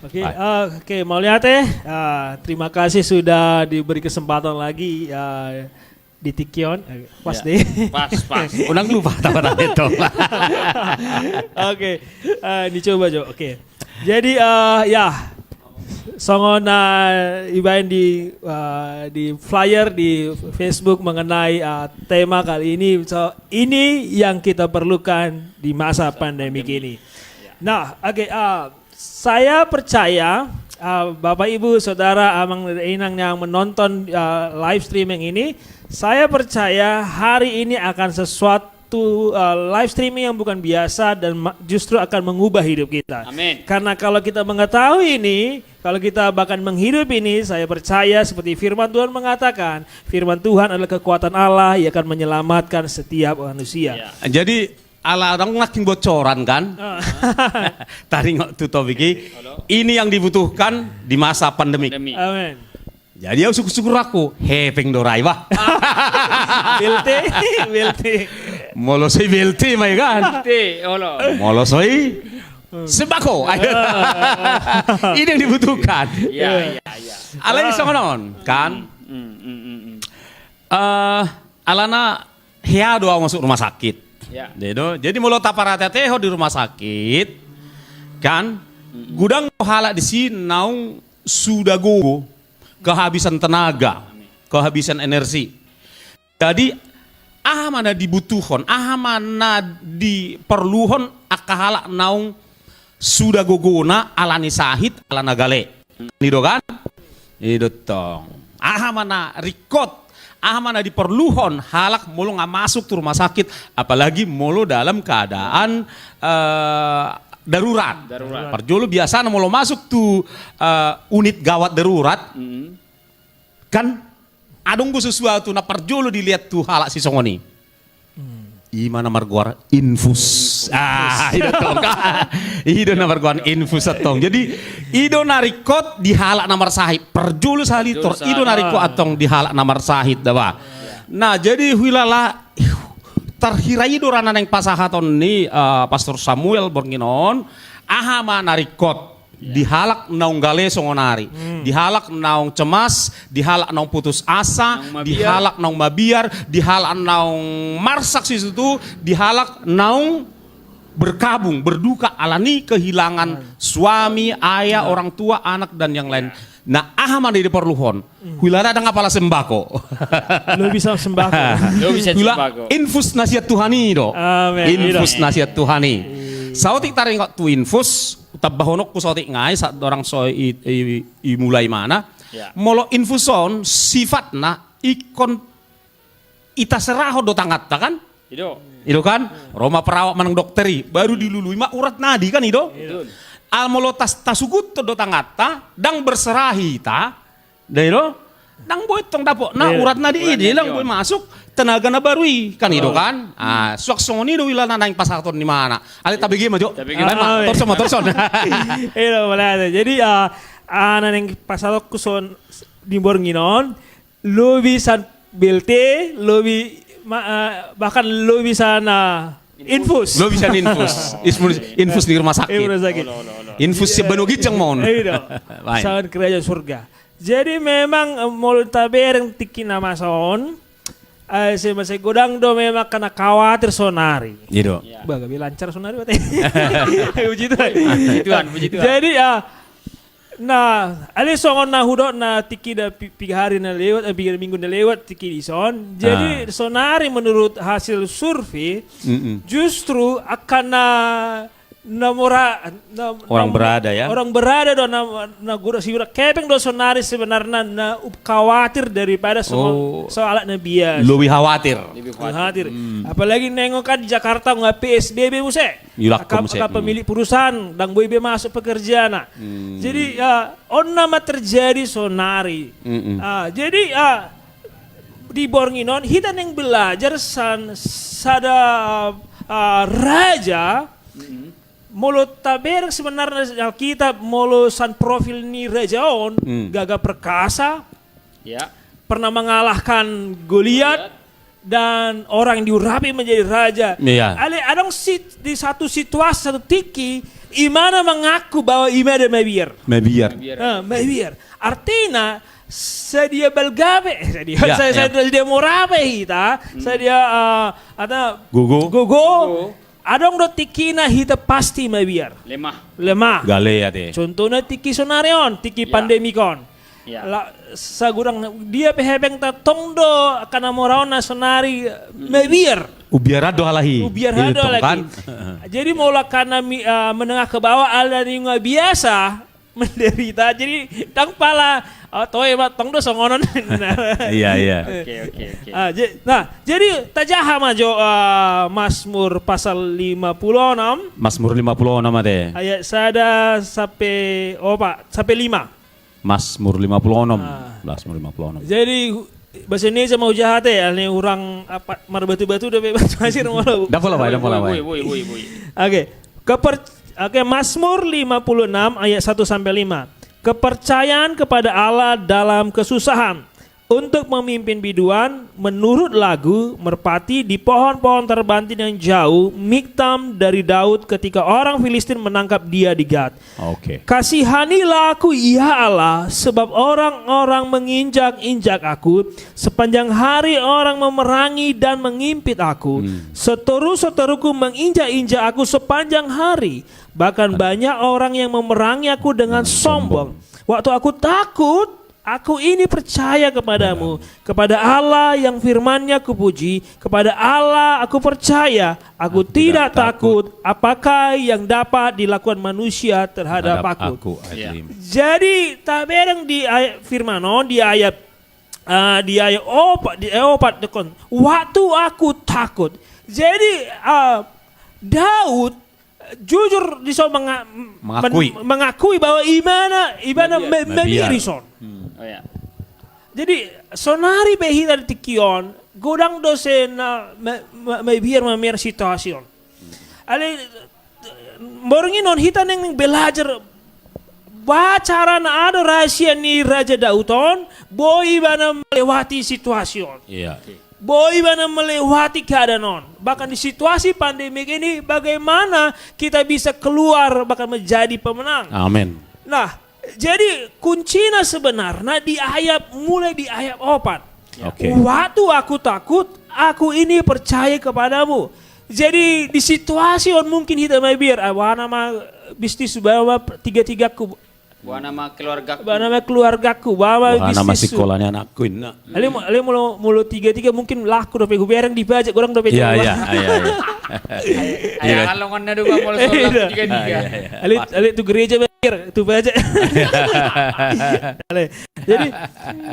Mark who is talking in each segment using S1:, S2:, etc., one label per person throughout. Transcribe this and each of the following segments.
S1: Oke, oke, mau lihat terima kasih sudah diberi kesempatan lagi di Tikion. Pas deh.
S2: Pas.
S3: Unang lupa tawaran itu.
S1: Oke, dicoba Jo. Oke, jadi ya, songon ibain di flyer di Facebook mengenai tema kali ini. So, ini yang kita perlukan di masa pandemik ini. Nah, oke, saya percaya Bapak Ibu Saudara Amang Inang yang menonton live streaming ini, saya percaya hari ini akan sesuatu live streaming yang bukan biasa dan justru akan mengubah hidup kita.
S2: Amin.
S1: Karena kalau kita mengetahui ini, kalau kita bahkan menghidup ini, saya percaya seperti firman Tuhan mengatakan, firman Tuhan adalah kekuatan Allah yang akan menyelamatkan setiap manusia.
S3: Jadi ala orang ngaking bocoran kan? Tadi nggak tutup ini yang dibutuhkan di masa pandemik.
S1: Amin.
S3: Jadi aku syukur aku hepeng dorai wah.
S1: Bilte.
S3: Molosoi bilte mai kan? Molosoi sembako. Ini yang dibutuhkan.
S2: Iya.
S3: Alai songonon kan? Alana hea doa masuk rumah sakit.
S2: Ya.
S3: Jadi mulut aparatnya teho di rumah sakit kan? Gudang halak di sini naung sudah go kehabisan tenaga, kehabisan energi. Jadi mana dibutuhkan, mana diperluhon akahalak naung sudah gogona alani sahid alana gale. Nido kan? Itu tong. Mana record, mana diperluhon halak mulu nggak masuk ke rumah sakit, apalagi mulu dalam keadaan darurat. Perjolo biasa mulu masuk tuh unit gawat darurat, kan adung sesuatu na perjolo dilihat tuh halak si songoni. Imana marguar infus. Itu tong. Itu marguar infus atong. Jadi ido narikot di halak nomor sahid. Perjulu salitor ido narikot atong di halak nomor sahid dawa. Nah, jadi hilala terhirai do rana neng pasahaton ni Pastor Samuel Borginon ahama narikot dihalak naung gale songonari, dihalak naung cemas, dihalak naung putus asa, dihalak naung mabiar, dihalak naung marsak situ, dihalak naung berkabung, berduka alani kehilangan suami, ayah, orang tua, anak dan yang lain. Nah, mana diperlukan? Huilana ada ngapala sembako.
S1: Lu bisa sembako.
S3: Infus nasihat Tuhani do. Infus nasihat Tuhani. Sautik taring kok tu infus tabahonok ku sautik ngai saat orang so mulai mana. Molo infuson sifatna ikon ita seraho do tangatta kan? Itu kan? Roma perawat manang dokteri baru dilului mak urat nadi kan itu? Al molo tasugut do tangatta dang berserahi ta. Dai dang boy tong dapo na urat nadi ini lang boy masuk tenaga na barui kan itu kan suak songoni do wilana nang pasaton di mana ali tabigi maju torson
S1: itu malah jadi ana nang pasaton kuson di Bornginon lo bisa belte lo bahkan lo bisa infus
S3: lo bisa infus di rumah sakit infus sebenarnya jeng mon
S1: sangat kerajaan surga. Jadi memang mulut tabereng tiki nama son, saya godang do memang kena khawatir sonari.
S3: Gitu.
S1: Baga lancar sonari bate. Puji Tuhan. Jadi nah, ali songon na hudok na tiki da 3 hari na lewat, 3 minggu na lewat tiki di son. Jadi sonari menurut hasil survei justru akan
S3: orang berada ya.
S1: Orang berada do na guru siura kepeng do sonari sebenarnya na khawatir daripada soal bias.
S3: Lebih khawatir.
S1: Apalagi nengokan di Jakarta nggak PSBB buse. Kakak pemilik perusahaan dan boybe masuk pekerjaan. Jadi nama terjadi sonari. Jadi di Bornginon kita yang belajar sada raja mulut taber sebenarnya kita mulu san profil ni rajaon gagah perkasa pernah mengalahkan Goliat dan orang yang diurapi menjadi raja.
S3: Iya.
S1: Adong di satu situasi, satu tiki, imana mengaku bahwa ima ada mabiar.
S3: Mabiar.
S1: Mabiar. Artinya sedia belgabe,
S3: Ya,
S1: sedia morabe hita, sedia ada
S3: Gugu.
S1: Adong do tikina hita pasti mabiar. Lemah.
S3: Gale ya teh.
S1: Contohnya tiki sonarion, tiki pandemikon.
S2: Ya.
S1: Sagurang dia pehebeng ta tongdo kana moraon na sonari mabiar.
S3: Ubiara do halahi.
S1: Biar hado lagi. Jadi mula karena menengah ke bawah ada yang biasa menderita. Jadi tang pala toy tongdo songonon.
S3: Iya.
S2: Oke.
S1: Nah, jadi tajaha majo Mazmur pasal 56
S3: Mazmur 56 teh.
S1: ayat sada sampai sampai 5.
S3: Mazmur 56. Mazmur 56.
S1: Jadi bahasa Indonesia mau jahat ya, ini orang apa batu-batu udah bebas pasir malu.
S3: Dah pola baik.
S2: Woi.
S1: Oke, Mazmur 56 ayat 1 sampai 5. Kepercayaan kepada Allah dalam kesusahan. Untuk memimpin biduan menurut lagu merpati di pohon-pohon terbantin yang jauh, Miktam dari Daud ketika orang Filistin menangkap dia di Gat.
S3: Oke.
S1: Kasihanilah aku ya Allah, sebab orang-orang menginjak-injak aku, sepanjang hari orang memerangi dan mengimpit aku. Seteru-seteruku menginjak-injak aku sepanjang hari, bahkan banyak orang yang memerangi aku dengan sombong. Waktu aku takut, aku ini percaya kepadamu, kepada Allah yang firman-Nya kupuji, kepada Allah aku percaya, aku tidak takut apakah yang dapat dilakukan manusia terhadap aku. Jadi tak bereng di ayat firman di ayat opat dekon. Waktu aku takut. Jadi Daud jujur diso mengakui bahwa ibana mebirison.
S2: Oh ya.
S1: Jadi sonari behita di tikion godang dosen mebir mamer situasi. Ale borongin non hita neng belajar bacara na ada rahasia ni Raja Daudon boy bana melewati situasi.
S3: Iya.
S1: Boy bana melewati keadaan. Bahkan di situasi pandemi ini bagaimana kita bisa keluar bahkan menjadi pemenang.
S3: Amin.
S1: Nah, jadi kuncinya sebenarnya mulai di ayat 4.
S3: Oke.
S1: Waktu aku takut, aku ini percaya kepadamu. Jadi di situasi mungkin kita mabir, nama bisnis bawa tiga ku.
S2: Buah nama keluargaku.
S1: Bawa
S3: Nama
S1: bisnis.
S3: sekolahnya anakku ini.
S1: Ali mulu tiga mungkin laku dope gubereng dibajak orang dope.
S3: Iya.
S2: Ayah kalongan na dua mulu solat tiga.
S1: Ali tu gereja mikir tu bajak.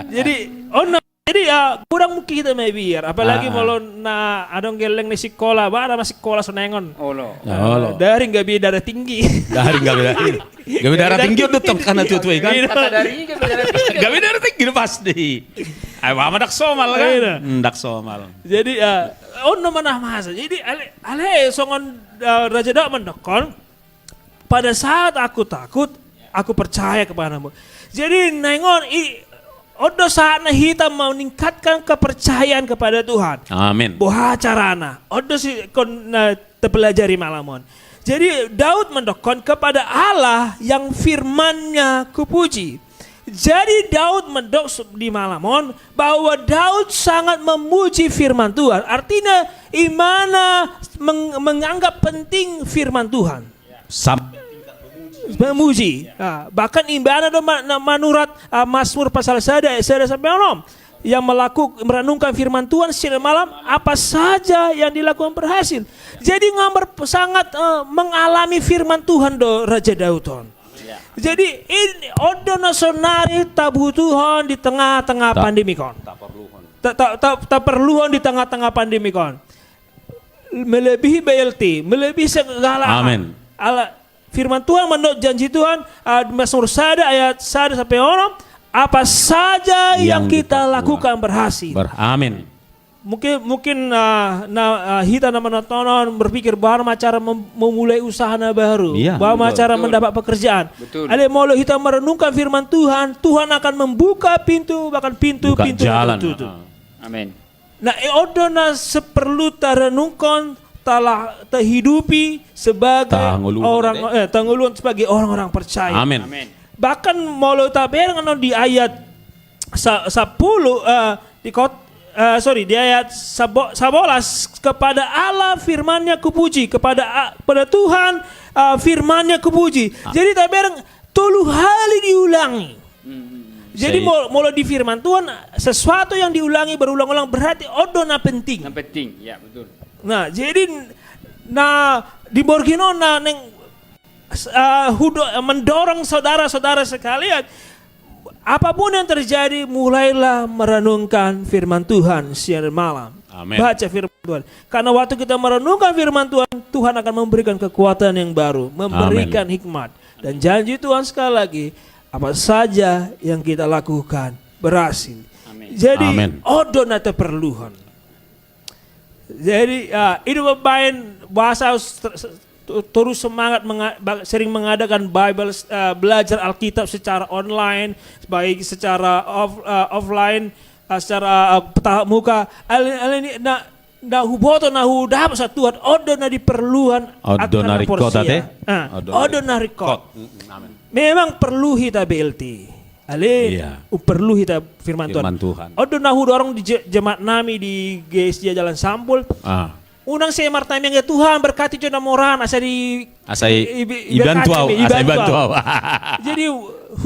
S1: Jadi kurang mungkin kita mabir, apalagi kalau na adong geleng di sekolah, bara masih sekolah senengon.
S2: Olo.
S1: Dari nggak beda darah tinggi.
S3: Gak beda darah tinggi udah tuh karena tuh kan.
S2: Kata dari ini
S3: Gak beda darah tinggi pasti. Ayo mama dak somal kan. Dak somal.
S1: Jadi manah masa. Jadi ale songon Raja Daud mendokon. Pada saat aku takut, aku percaya kepadamu. Jadi nengon odo saat kita meningkatkan kepercayaan kepada Tuhan.
S3: Amin.
S1: Boha carana. Odo si kon terpelajari malamon. Jadi Daud mendokon kepada Allah yang firman-Nya kupuji. Jadi Daud mendok di malamon bahwa Daud sangat memuji firman Tuhan. Artinya imana menganggap penting firman Tuhan. Memuji. Bahkan imbana manurat Mazmur pasal 1 ayat 1 sampai 6 yang merenungkan firman Tuhan secara malam, apa saja yang dilakukan berhasil. Jadi ngamber sangat mengalami firman Tuhan do Raja Daudon. Jadi ini odo nasonari tabu Tuhan di tengah-tengah pandemi kon. Tak perluan di tengah-tengah pandemi kon. Melebihi BLT, melebihi segala.
S3: Amin.
S1: Firman Tuhan menurut janji Tuhan Mazmur 1 ayat 1 sampai 6. Apa saja yang kita lakukan berhasil.
S3: Amin.
S1: Mungkin kita menonton berpikir bahwa cara memulai usaha baru,
S3: Iya,
S1: bahwa cara mendapat pekerjaan.
S2: Betul.
S1: Mau kita merenungkan firman Tuhan, Tuhan akan membuka pintu, bahkan pintu
S3: jalan.
S1: tertutup.
S2: Amin.
S1: Na odona seperlu tarenungkon telah terhidupi sebagai tanguluan sebagai orang-orang percaya.
S3: Amin.
S2: Amin.
S1: Bahkan mau taberang di ayat 10 di ayat 11 kepada Allah firman-Nya kupuji, kepada Tuhan firman-Nya kupuji. Jadi taberang 10 kali diulangi. Jadi mulai di firman Tuhan sesuatu yang diulangi berulang-ulang berarti odona penting.
S2: Yang penting, ya betul.
S1: Nah, jadi di Borgino mendorong saudara-saudara sekalian, apapun yang terjadi mulailah merenungkan firman Tuhan siang dan malam.
S3: Amin.
S1: Baca firman Tuhan. Karena waktu kita merenungkan firman Tuhan, Tuhan akan memberikan kekuatan yang baru, memberikan hikmat. Dan janji Tuhan sekali lagi, apa saja yang kita lakukan berhasil.
S2: Amin.
S1: Jadi
S3: Amin.
S1: odona terperluhan. Jadi itu main bahasa terus semangat sering mengadakan Bible belajar Alkitab secara online, baik secara offline, secara tatap muka. Ini na huboto na hudap sa tuhat odona diperluhan
S3: Odona rikot ate?
S1: Odona rikot.
S3: Amin.
S1: Memang perlu kita BLT.
S3: Iya.
S1: Perlu kita firman
S3: Firman
S1: Tuhan.
S3: Tuhan.
S1: Odo nahu dorong di jemaat nami di GSJ Jalan Sampul. Unang saya martami yang Tuhan berkati jo namoran asa di
S3: ibantu au.
S1: Jadi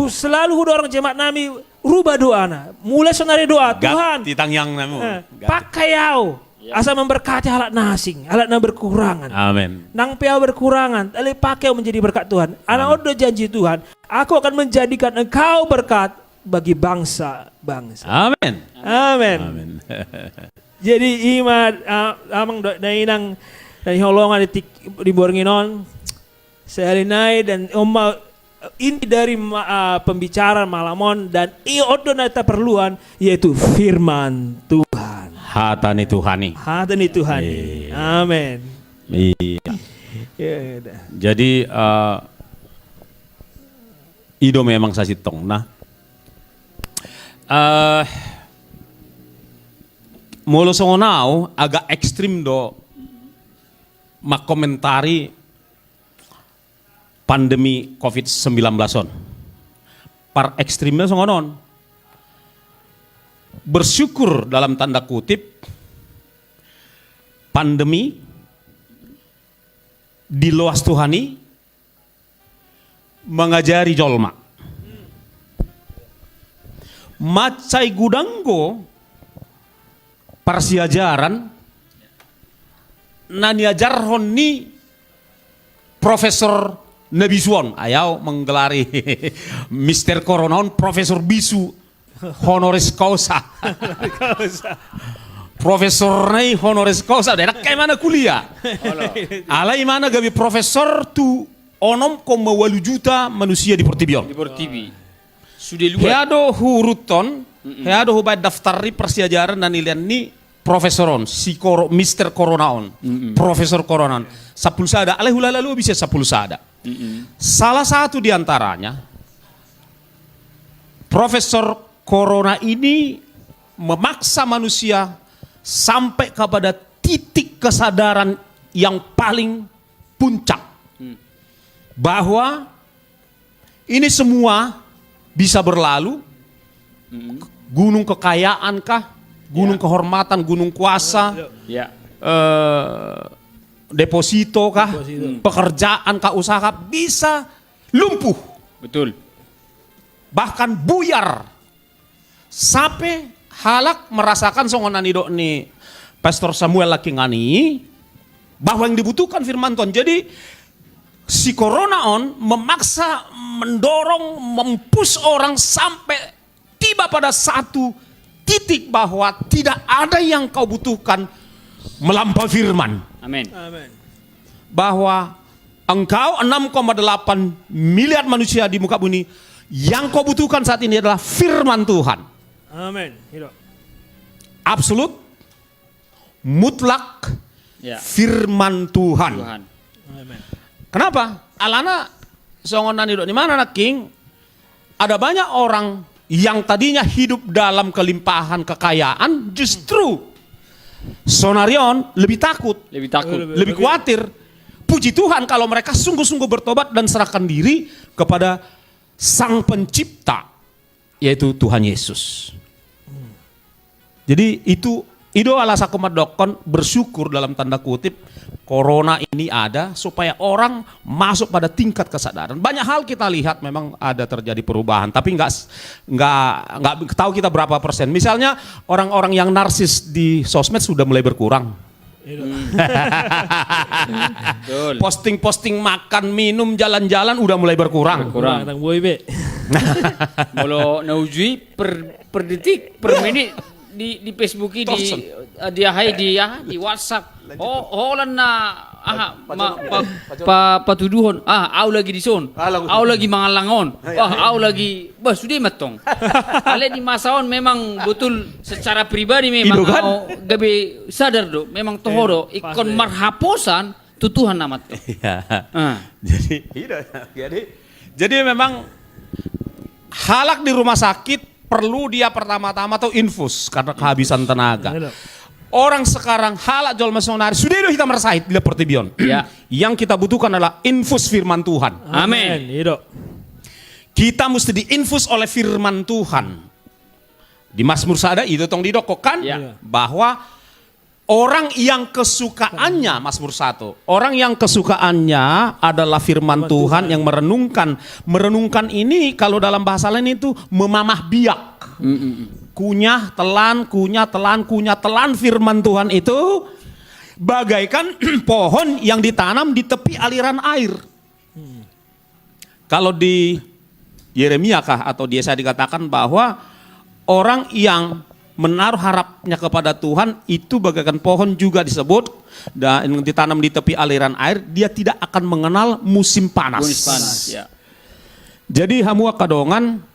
S1: selalu dorong jemaat nami rubah doana. Mulai sonari doa Tuhan.
S3: Titang yang namu.
S1: Pakai au. Asa memberkati alat nasing, alat na berkurangan.
S3: Amin.
S1: Nang pia berkurangan, ale pakai menjadi berkat Tuhan. Anak odo janji Tuhan, aku akan menjadikan engkau berkat bagi bangsa-bangsa.
S3: Amin.
S1: Amin.
S3: Amin.
S1: Jadi amang dainang dari holongan di Bornginon, sehalinai dan ini dari pembicaraan malamon dan odo nata perluan yaitu firman Tuhan.
S3: Hatani Tuhani.
S1: Hatani Tuhani. Amin.
S3: Iya.
S1: Ya,
S3: jadi ido memang sasitong. Nah, molo songonau agak ekstrim do mak komentari pandemi COVID-19 on. Par ekstrimnya songonon. Bersyukur dalam tanda kutip pandemi di luas Tuhani mengajari jolma. Macai gudanggo parsiajaran nani ajarhon ni Profesor Nebisuon ayau menggelari Mister Koronaon Profesor Bisu honoris causa. Profesor nih honoris causa. Daerah kayak mana kuliah? Alai mana gabi profesor tu onom 8 juta manusia di Portibion.
S2: Di Portibi. Sudah luar.
S3: Heado huruton, heado hubai daftari persiajaran dan nilaian ni profesoron, Mister Koronaon, Profesor Koronaon. 10 sada, alai hula lalu bisa 10 sada. Salah satu diantaranya, Profesor Corona ini memaksa manusia sampai kepada titik kesadaran yang paling puncak. Bahwa ini semua bisa berlalu. Gunung kekayaan kah? Gunung kehormatan, gunung kuasa? Deposito kah? Pekerjaan kah? Usaha kah? Bisa lumpuh.
S2: Betul.
S3: Bahkan buyar. Sampai halak merasakan songonan idok ni Pastor Samuel laki ngani bahwa yang dibutuhkan firman Tuhan. Jadi si Corona on memaksa, mendorong, mempush orang sampai tiba pada satu titik bahwa tidak ada yang kau butuhkan melampaui firman.
S2: Amin.
S3: Bahwa engkau 6,8 miliar manusia di muka bumi, yang kau butuhkan saat ini adalah firman Tuhan.
S1: Amin.
S3: Absolut, mutlak, firman Tuhan.
S1: Amin.
S3: Kenapa? Alana songonan hidup di mana nak king? Ada banyak orang yang tadinya hidup dalam kelimpahan kekayaan, justru Sonarion lebih takut,
S2: Lebih takut.
S3: lebih khawatir. Puji Tuhan kalau mereka sungguh-sungguh bertobat dan serahkan diri kepada Sang Pencipta, yaitu Tuhan Yesus. Jadi itu alas aku medokon bersyukur dalam tanda kutip corona ini ada supaya orang masuk pada tingkat kesadaran. Banyak hal kita lihat memang ada terjadi perubahan, tapi nggak tahu kita berapa persen. Misalnya orang-orang yang narsis di sosmed sudah mulai berkurang.
S2: Betul.
S3: Posting-posting makan, minum, jalan-jalan udah mulai berkurang.
S2: Kurang.
S1: Tang boy be.
S2: Kalau naujui per detik, per menit di Facebook di WhatsApp. Lan na patuduhon. Au lagi di son. Au lagi mangalangon. Au lagi sudah matong. Ale di masaon memang betul secara pribadi memang
S3: Ido kan?
S2: gabe sadar do, memang tohoro ikon marhaposan tutuhan namat.
S3: Iya. Jadi memang halak di rumah sakit perlu dia pertama-tama tuh infus karena kehabisan tenaga. Orang sekarang halak jual masonari sudah itu kita merasait bila pertibion.
S2: Ya.
S3: Yang kita butuhkan adalah infus firman Tuhan.
S2: Amin.
S1: Ido.
S3: Kita mesti diinfus oleh firman Tuhan. Di Mazmur Sada itu tong didokokan
S2: Ya.
S3: bahwa orang yang kesukaannya Mazmur 1, orang yang kesukaannya adalah firman Tuhan yang merenungkan ini kalau dalam bahasa lain itu memamah biak. Kunyah telan firman Tuhan itu bagaikan pohon yang ditanam di tepi aliran air. Kalau di Yeremia atau di Yesaya dikatakan bahwa orang yang menaruh harapnya kepada Tuhan itu bagaikan pohon juga disebut dan ditanam di tepi aliran air, dia tidak akan mengenal musim panas.
S2: Musim panas, ya.
S3: Jadi hamua kadongan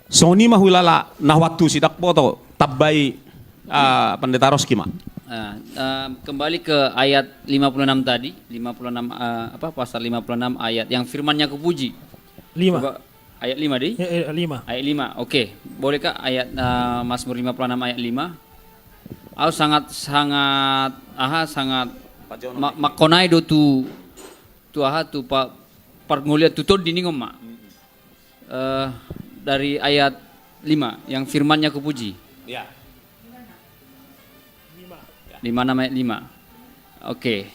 S3: Sony mahulala nah waktu sidak foto tabai pendeta Roski mah.
S2: Kembali ke ayat 56 tadi, 56 pasal 56 ayat yang firman-Nya kupuji.
S1: 5.
S2: Coba, ayat 5 deh.
S1: 5.
S2: Ayat 5. Oke. Bolehkah ayat Mazmur 56 ayat 5? Aku sangat makonai do tu parnguliat tutun dini ngoma. Dari ayat 5 yang firman-Nya kupuji.
S3: Ya.
S2: 56 ayat 5. Oke.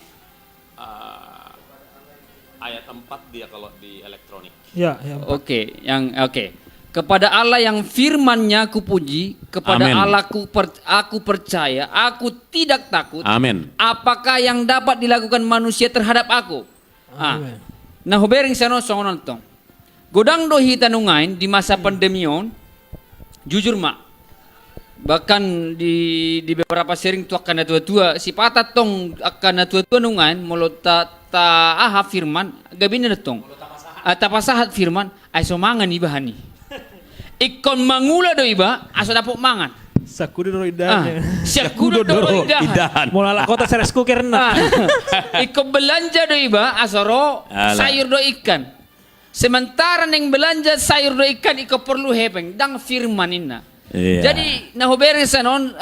S3: Ayat 4 dia kalau di elektronik.
S1: Ya,
S2: Oke. Kepada Allah yang firman-Nya kupuji, kepada
S3: Amen.
S2: Allah aku percaya, aku tidak takut.
S3: Amin.
S2: Apakah yang dapat dilakukan manusia terhadap aku?
S1: Amen.
S2: Nah, hobering sano songonan tong. Godang dohi tanungain di masa pandemion, jujur mak. Bahkan di beberapa sharing tu akan tua-tua si patat tong akan tua-tua nungain mulut ta firman gabin na tong. Tapasahat firman ay somangan iba hani. Ikon mangula do iba aso dapok mangan.
S1: Sakudo roidan.
S2: Syakudo do idahan.
S1: Mola kota seresku karena.
S2: Ikon belanja do iba asoro sayur do ikan. Sementara neng belanja sayur do ikan iko perlu hepeng dang firmaninna.
S3: Iya.
S2: Jadi nahobere sanon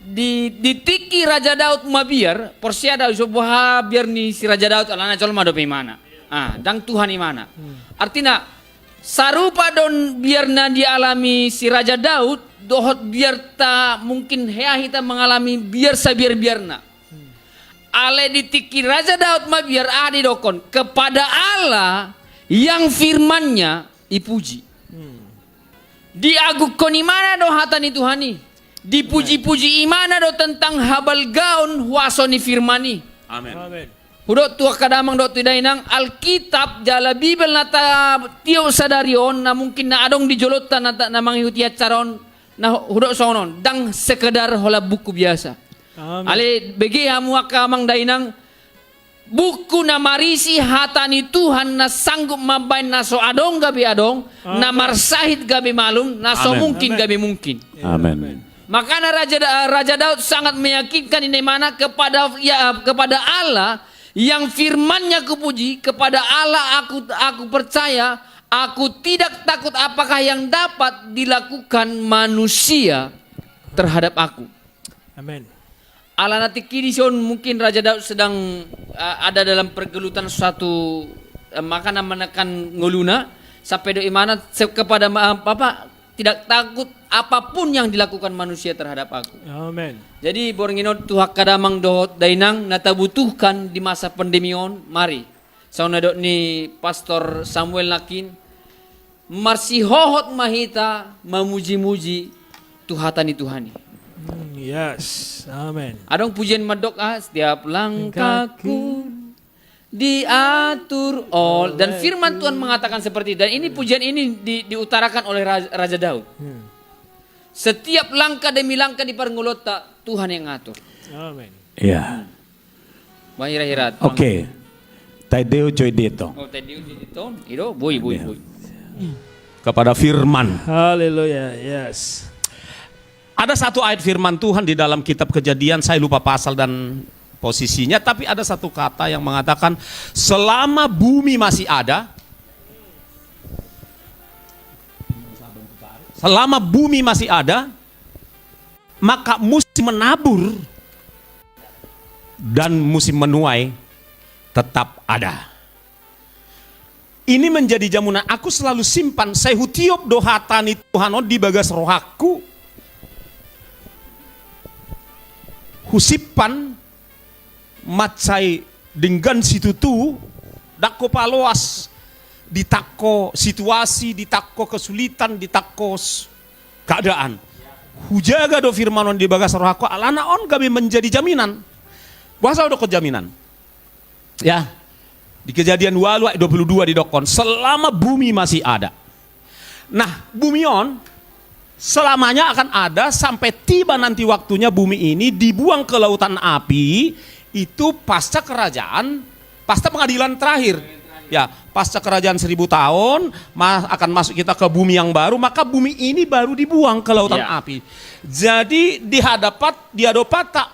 S2: di tiki Raja Daud mabiar porsia Daud sebuah biar ni si Raja Daud alana colma do mana. Dang Tuhan imana. Artinya sarupa don biarna dialami si Raja Daud dohot biar ta mungkin hita mengalami biar biarna. Ale di tiki Raja Daud mabiar adi dokon kepada Allah yang firman-Nya dipuji. Diagukon imana do hatani Tuhani. Dipuji-puji imana do tentang habal gaun wasoni firmani.
S3: Amin.
S2: Hudok tua kadamang do tidainang Alkitab jala Bibel nata tio sadarion na mungkin na adong dijolotan na mangikuti acaron na hudok sonon dang sekedar hola buku biasa.
S1: Amen.
S2: Ale begi hamu akamang dainang buku na marisi hatani Tuhan na sanggup mabain na so adong gabi adong na marsahid gabi malum na so
S3: Amen.
S2: mungkin gabi mungkin.
S3: Amin.
S2: Makanya Raja Daud sangat meyakinkan ini mana kepada Allah yang firman-Nya kupuji, kepada Allah aku percaya, aku tidak takut apakah yang dapat dilakukan manusia terhadap aku.
S1: Amin.
S2: Ala nanti kidison mungkin Raja Daud sedang ada dalam pergelutan suatu makanan menekan nguluna sampai do imana kepada Bapak tidak takut apapun yang dilakukan manusia terhadap aku.
S1: Amin.
S2: Jadi bornginot tuhak kadamang dohot dainang natabutuhkan di masa pandemion mari. Sauna dok ni Pastor Samuel Nakin marsi hohot mahita memuji-muji Tuhatani Tuhani.
S1: Yes. Amin.
S2: Adong pujian medok setiap langkahku diatur dan firman Tuhan mengatakan seperti itu. Dan ini pujian ini diutarakan oleh Raja Daud. Setiap langkah demi langkah di perngulota Tuhan yang ngatur.
S1: Amin.
S3: Ya.
S2: Mahira-hira.
S3: Oke. Taideo joy dito.
S2: Oh tadi itu itu boy.
S3: Kepada firman.
S1: Haleluya. Yes.
S3: Ada satu ayat firman Tuhan di dalam kitab Kejadian, saya lupa pasal dan posisinya, tapi ada satu kata yang mengatakan selama bumi masih ada, maka musim menabur dan musim menuai tetap ada. Ini menjadi jamunan aku selalu simpan, saya hutiop dohatani Tuhan di bagas rohaku, husipan macai dengan situ tu dako paloas ditako situasi, ditako kesulitan, ditako keadaan. Hujaga do firmanon di bagas rohaku alana on gabi menjadi jaminan. Bahasa do jaminan. Ya. Di Kejadian 22 di dokon selama bumi masih ada. Nah, bumi on selamanya akan ada sampai tiba nanti waktunya bumi ini dibuang ke lautan api, itu pasca kerajaan, pasca pengadilan terakhir. Ya, pasca kerajaan 1000 tahun akan masuk kita ke bumi yang baru, maka bumi ini baru dibuang ke lautan api. Jadi dihadopat tak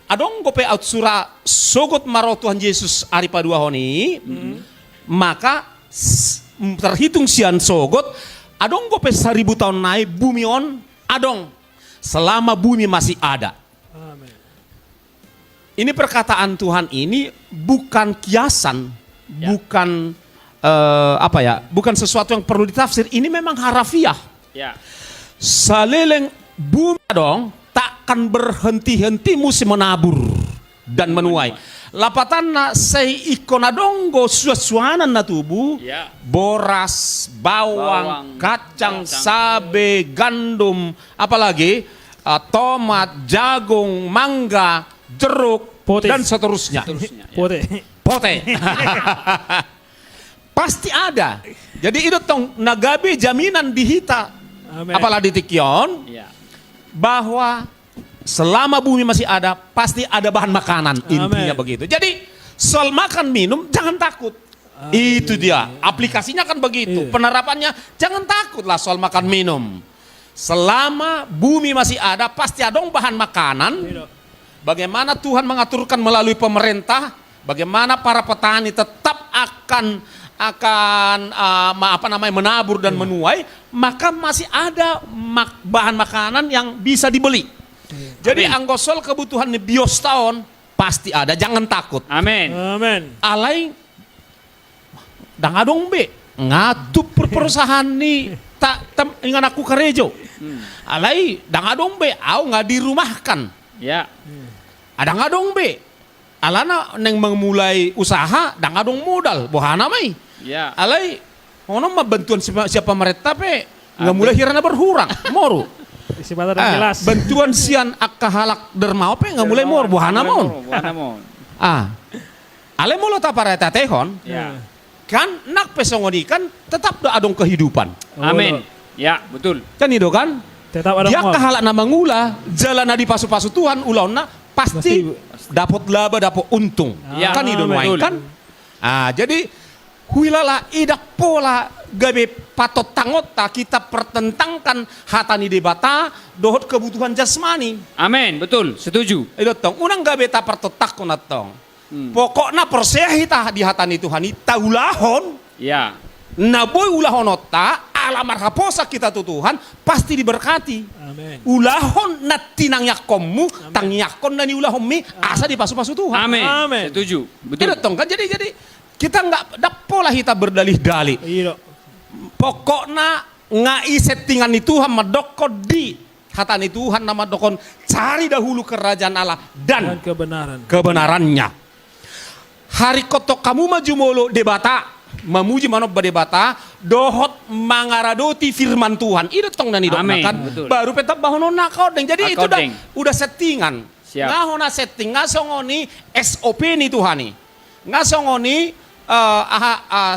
S3: adong gope out surah sogot maro Tuhan Yesus ari padua honi, maka terhitung sian sogot adong gope 1000 tahun naik bumi on adong selama bumi masih ada.
S1: Amin.
S3: Ini perkataan Tuhan ini bukan kiasan, bukan bukan sesuatu yang perlu ditafsir. Ini memang harafiah.
S2: Ya.
S3: Saleleng bumi dong takkan berhenti-henti musim menabur dan menuai. Lapatan sei ikonadonggo suasuanan na tubuh, boras, bawang, kacang, sabe, gandum, apalagi tomat, jagung, mangga, jeruk,
S1: Potes.
S3: dan seterusnya. Pote. Pasti ada. Jadi itu tong nagabe jaminan dihita.
S1: Amen.
S3: Apalagi di Tikion, bahwa selama bumi masih ada, pasti ada bahan makanan. Intinya begitu. Jadi soal makan minum jangan takut. Itu dia. Aplikasinya kan begitu. Penerapannya jangan takutlah soal makan minum. Selama bumi masih ada, pasti ada bahan makanan. Bagaimana Tuhan mengaturkan melalui pemerintah, bagaimana para petani tetap akan menabur dan menuai, maka masih ada bahan makanan yang bisa dibeli. Jadi anggosol kebutuhan bios tahun pasti ada, jangan takut.
S2: Amin.
S1: Amin.
S3: Alai dang adong be ngatup perusahaan ni tak ingan aku kerejo. Alai dang adong be au nggak dirumahkan.
S2: Ya.
S3: Ada ngadong be alana neng memulai usaha dang adong modal bohana mai.
S2: Ya.
S3: Alai ono mah bantuan siapa mereka pe nggak mulai hirana berhurang moru.
S1: Isi mata dan jelas.
S3: Bantuan sian akahalak dermau pe nggak mulai mor bohana mon. Ale mulu tapareta tehon.
S2: Ya.
S3: Kan nak pesongoni kan tetap da adong kehidupan.
S2: Amin. Ya, betul.
S3: Kan itu kan?
S1: Tetap ada
S3: Dia
S1: mal.
S3: kahalak nama ngula, jalan di pasu-pasu Tuhan ulauna pasti dapat laba, dapat untung.
S2: Ya.
S3: Kan itu
S2: Betul.
S3: kan? Jadi huilala idak pola gabe patot tangota kita pertentangkan hatani debata dohot kebutuhan jasmani.
S2: Amin, betul. Setuju.
S3: Itu tong unang gabe ta pertotak kunat tong. Pokokna persehita di hatani Tuhan ita ulahon.
S2: Ya.
S3: Na boy ulahonota ala marhaposa kita tu Tuhan pasti diberkati.
S1: Amin.
S3: Ulahon natinang yakommu, tang yakon dan ulahon mi asa dipasu-pasu Tuhan.
S2: Amin.
S1: Amin.
S2: Setuju.
S3: Betul
S2: Betul.
S3: kan? Jadi kita nggak dapolah kita berdalih-dalih.
S1: Iya.
S3: Pokoknya ngai settingan ni Tuhan madokko di kata ni Tuhan nama dokon cari dahulu kerajaan Allah dan
S1: Dan kebenaran.
S3: kebenarannya. Hari kotok kamu maju molo debata memuji manop debata dohot mangaradoti firman Tuhan. Itu tong nani
S2: Amin,
S3: kan
S2: betul.
S3: baru petap bahonona kodeng. Jadi itu
S2: Akodeng.
S3: udah settingan.
S2: Siap.
S3: Ngahona setting ngasongoni SOP ni Tuhan ni. Ngasongoni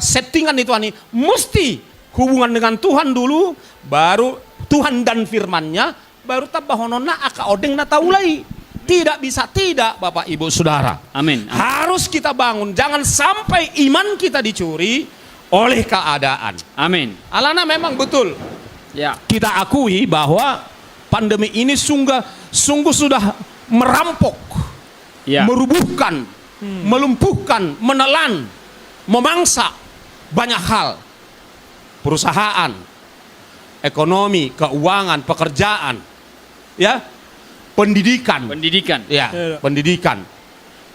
S3: settingan itu ani mesti hubungan dengan Tuhan dulu, baru Tuhan dan firman-Nya, baru tabahonona aka odeng na taulai. Tidak bisa tidak, Bapak Ibu Saudara.
S2: Amin.
S3: Harus kita bangun, jangan sampai iman kita dicuri oleh keadaan.
S2: Amin.
S3: Alana memang betul.
S2: Ya.
S3: Kita akui bahwa pandemi ini sungguh sudah merampok,
S2: Ya.
S3: merubuhkan, melumpuhkan, menelan, memangsa banyak hal. Perusahaan, ekonomi, keuangan, pekerjaan, ya, pendidikan, ya,
S1: Iya.
S3: pendidikan.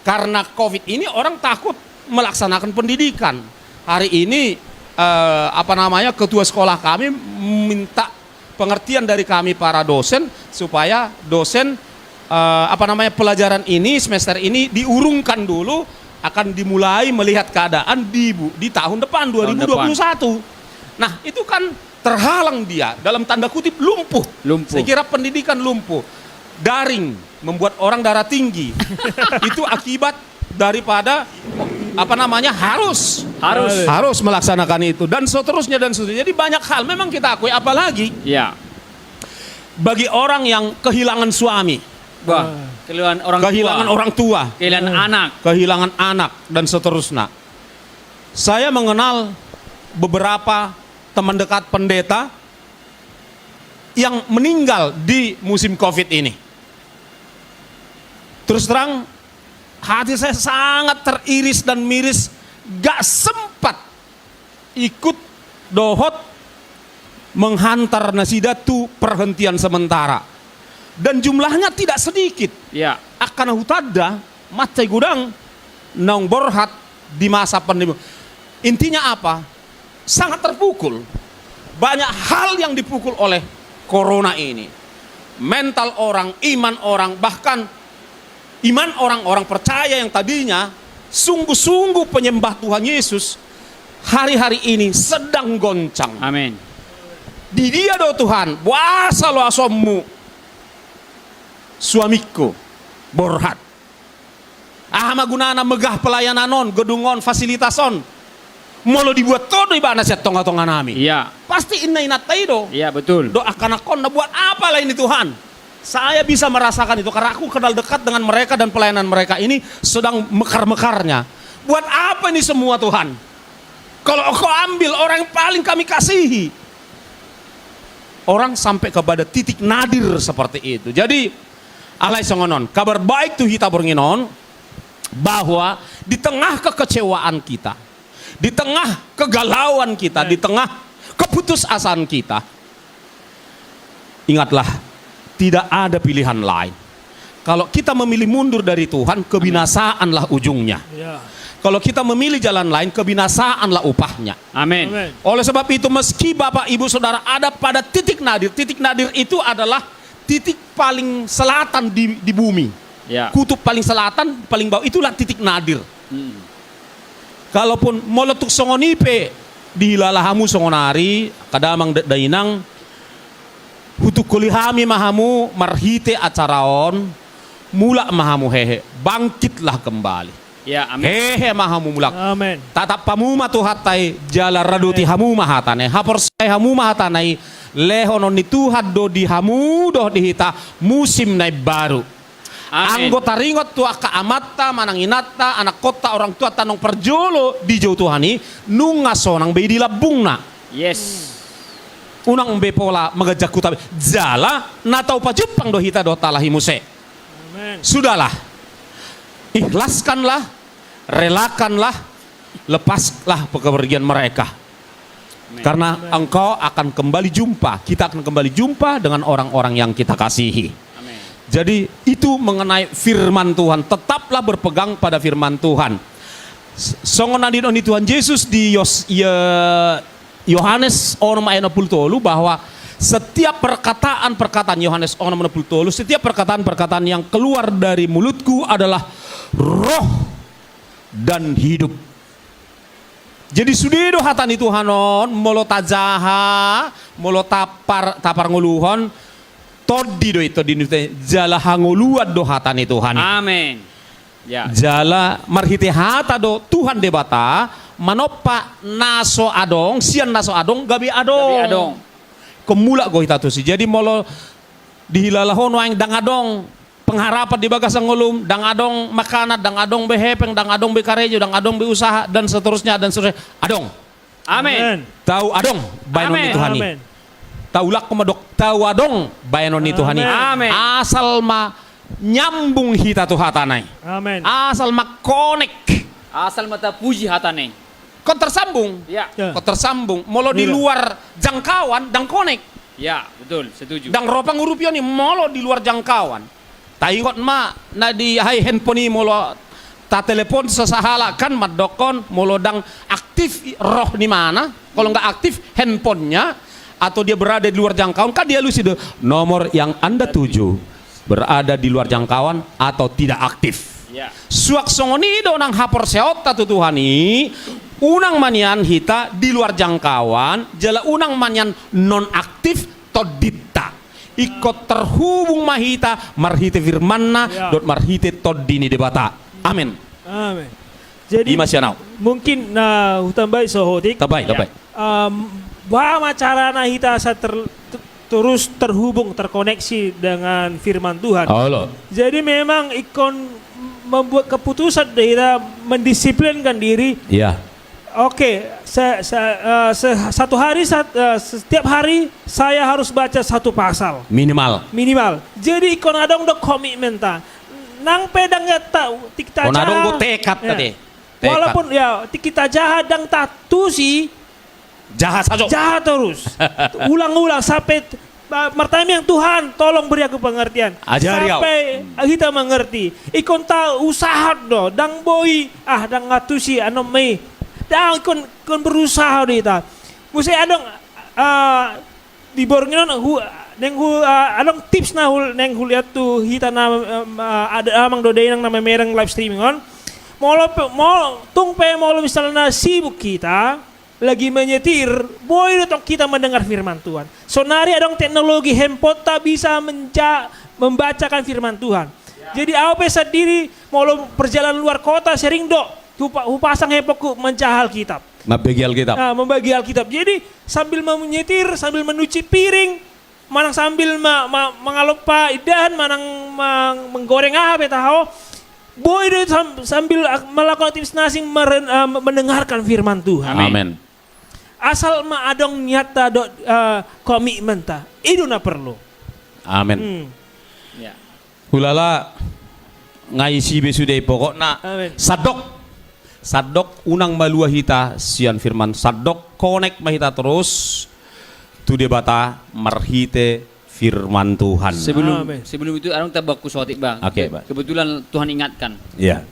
S3: Karena COVID ini orang takut melaksanakan pendidikan. Hari ini ketua sekolah kami minta pengertian dari kami para dosen supaya dosen pelajaran ini semester ini diurungkan dulu, akan dimulai melihat keadaan di tahun depan 2021. Nah, itu kan terhalang dia dalam tanda kutip lumpuh. Saya kira pendidikan lumpuh. Daring membuat orang darah tinggi. Itu akibat daripada harus melaksanakan itu dan seterusnya. Jadi banyak hal memang kita akui, apalagi
S2: Ya.
S3: bagi orang yang kehilangan suami,
S2: Wah, kehilangan orang tua,
S3: kehilangan anak,
S2: kehilangan anak.
S3: kehilangan anak dan seterusnya. Saya mengenal beberapa teman dekat pendeta yang meninggal di musim COVID ini. Terus terang, hati saya sangat teriris dan miris, gak sempat ikut dohot menghantar nasidatu perhentian sementara. Dan jumlahnya tidak sedikit.
S2: Ya.
S3: Akan hutada macai gudang nong borhat di masa pandemi. Intinya apa? Sangat terpukul. Banyak hal yang dipukul oleh corona ini. Mental orang, iman orang, bahkan iman orang-orang percaya yang tadinya sungguh-sungguh penyembah Tuhan Yesus, hari-hari ini sedang goncang.
S2: Amin.
S3: Di dia do Tuhan, buasa lo asommu, suamiku, borhat. Magunana megah pelayananon, gedungon, fasilitason. Molo dibuat todo ibana siat tonga-tonga nami.
S2: Iya.
S3: Pasti inna taido.
S2: Iya, betul.
S3: Doa kanakon na buat apa lain Tuhan? Saya bisa merasakan itu karena aku kenal dekat dengan mereka dan pelayanan mereka ini sedang mekar-mekarnya. Buat apa ini semua Tuhan? Kalau kau ambil orang yang paling kami kasihi. Orang sampai kepada titik nadir seperti itu. Jadi alai songonon, kabar baik tuh kita beringinon bahwa di tengah kekecewaan kita, di tengah kegalauan kita, di tengah keputusasaan kita, ingatlah, tidak ada pilihan lain. Kalau kita memilih mundur dari Tuhan, kebinasaanlah ujungnya.
S1: Ya.
S3: Kalau kita memilih jalan lain, kebinasaanlah upahnya.
S2: Amin.
S1: Amin.
S3: Oleh sebab itu, meski Bapak Ibu Saudara ada pada titik nadir itu adalah titik paling selatan di bumi.
S2: Ya.
S3: Kutub paling selatan, paling bawah, itulah titik nadir. Kalaupun molotuk songonipe di lalahamu songonari, kadamang dainang, hutuk kulihami mahamu marhite acaraon, mula mahamu hehe, bangkitlah kembali.
S2: Ya, amin.
S3: Hehe mahamu mulak.
S1: Amin.
S3: Tatap pamuma tu hatai jala raduti hamu mahatane. Hapor saya hamu mahatanai lehonon itu haddo di hamu doh dihita musim naik baru.
S2: Amin.
S3: Anggota ringot tua kaamata mananginata anak kota orang tua tanong perjolo di jauh Tuhani nunga sonang bei di labungna.
S2: Yes.
S3: Unang be pola magajak kutabi jala natau pa Jepang doh hita doh talahi muse.
S1: Amin.
S3: Sudahlah. Ikhlaskanlah, relakanlah, lepaslah kepergian mereka. Karena engkau akan kembali jumpa, kita akan kembali jumpa dengan orang-orang yang kita kasihi.
S2: Amin.
S3: Jadi itu mengenai firman Tuhan, tetaplah berpegang pada firman Tuhan. Songon adin oni Tuhan Yesus di Yohanes 6:20 bahwa setiap perkataan-perkataan Yohanes 6:20, setiap perkataan-perkataan yang keluar dari mulutku adalah roh dan hidup. Jadi sudido hatani Tuhanon molo tajaha molo tapar nguluhon todi do itu dinute jala hanguluad do hatani Tuhan.
S2: Amin. Ya.
S3: Jala marhite hata do Tuhan debata manopa naso adong sian naso adong gabi adong.
S2: Gabi adong.
S3: Kemula go hitatu si. Jadi molo dihilalahon waeng dang adong pengharapan di bagasang ngulum, dang adong makanat, dang adong behepeng, dang adong bekarejo, dang adong beusaha dan seterusnya. Adong.
S2: Amin.
S3: Tahu adong bayanon
S2: Amin.
S3: ni Tuhani.
S1: Amin.
S3: Tahu lak kemadok tahu adong bayanon ni Tuhani.
S2: Amin.
S3: Asal ma nyambung hita tu hatanai.
S1: Amin.
S3: Asal ma connect.
S2: Asal mata puji hatane.
S3: Kau tersambung.
S2: Ya.
S1: Ya.
S3: Kau tersambung. Molo di
S1: Iya.
S3: luar jangkauan dang connect.
S2: Ya, betul, setuju.
S3: Dang ropang urupion ni molo di luar jangkauan. Taingot ma na di hai handphone ni molo ta telepon sesahala kan madokon molo dang aktif roh di mana? Kalau nggak aktif handphonenya atau dia berada di luar jangkauan kan dia lusi de nomor yang Anda tuju berada di luar jangkauan atau tidak aktif.
S2: Ya.
S3: Suak songoni do nang hapor seot tatu Tuhani unang manian hita di luar jangkauan jala unang manian non aktif todita ikut terhubung mahita marhite firmanna
S1: Ya.
S3: dot marhite todini debata. Amin.
S1: Amin. Jadi
S3: Di masyanau.
S1: mungkin na hutambay sohodik.
S3: Tabay.
S1: Bagaimana cara kita terus terhubung, terkoneksi dengan firman Tuhan.
S3: Allah.
S1: Jadi memang ikon membuat keputusan kita mendisiplinkan diri.
S3: Iya.
S1: Oke, satu hari setiap hari saya harus baca satu pasal
S3: Minimal.
S1: minimal. Jadi ikon adong do komitmen ta. Nang pedang ya tahu kita
S3: Onadong go tekad tadi. Tekad.
S1: Walaupun ya kita jahat dang tatusi
S3: Jahat saja.
S1: jahat terus. Ulang-ulang sampai mertanya yang Tuhan tolong beri aku pengertian.
S3: Ajari
S1: sampai kita mengerti. Ikon tahu usaha do dang boy dang ngatusi mei. Dang ikon berusaha kita. Mesti adong di bornginon adong tips na neng lihat tu hita na ada amang do nang nama mereng live streaming on. Molo misalnya sibuk kita lagi menyetir, boleh dong kita mendengar firman Tuhan. Sonari adong teknologi handphone tak bisa membacakan firman Tuhan. Jadi apa sendiri mau perjalanan luar kota sering dok pasang hepokku mencahal kitab.
S3: Membagi Alkitab.
S1: Nah, membagi Alkitab. Jadi sambil menyetir, sambil menuci piring, manang sambil mengalupa idan, manang menggoreng apa tahu. Boy sambil melakukan aktivitas nasi mendengarkan firman Tuhan.
S3: Amin.
S1: Asal adong nyata komitmen ta. Itu na perlu.
S3: Amin.
S2: Ya.
S3: Hulala ngaisi besudai pokokna
S1: Amin.
S3: sadok unang malua hita sian firman sadok connect mahita terus tu debata marhite firman Tuhan.
S1: Amin.
S2: Sebelum itu arang tabaku sotik bang.
S3: Oke, Bang.
S2: Kebetulan Tuhan ingatkan.
S3: Iya.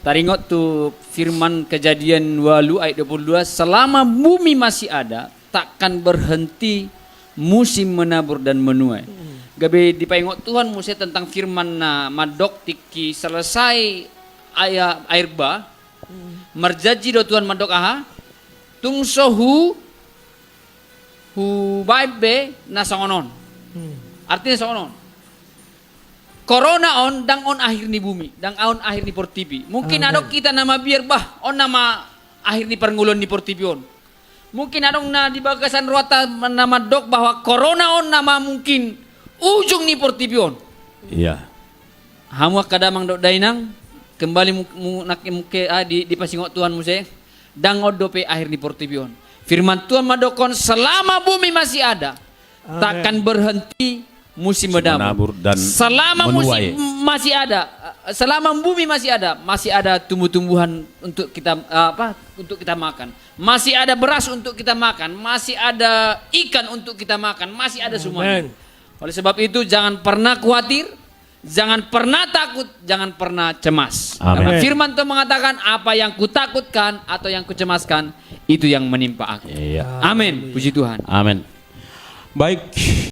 S2: Taringot tu firman Kejadian 8 ayat 22, selama bumi masih ada takkan berhenti musim menabur dan menuai. Gabe dipaingot Tuhan musim tentang firman na madok tiki selesai air ba merjaji do Tuhan madok tung sohu hu baibe na songonon. Artinya songonon. Corona on dang on akhir ni bumi, dang on akhir ni portipi. Mungkin adok kita nama biar bah on nama akhir ni perngulon ni portipi on. Mungkin adong na di bagasan ruata nama dok bahwa corona on nama mungkin ujung ni portipi on.
S3: Iya.
S2: Hamuak kadamang dok dainang kembali di pasingot Tuhan muse dang odope akhir ni portipi on. Firman Tuhan madokon selama bumi masih ada takkan berhenti musim menabur
S3: dan
S2: selama
S3: menuai.
S2: musim masih ada selama bumi masih ada tumbuh-tumbuhan untuk kita untuk kita makan. Masih ada beras untuk kita makan, masih ada ikan untuk kita makan, masih ada semuanya.
S1: Amen.
S2: Oleh sebab itu jangan pernah khawatir, jangan pernah takut, jangan pernah cemas.
S3: Amen.
S2: Karena firman Tuhan mengatakan apa yang kutakutkan atau yang kucemaskan itu yang menimpa aku.
S3: Iya.
S2: Amin. Puji Tuhan.
S3: Amin. Baik.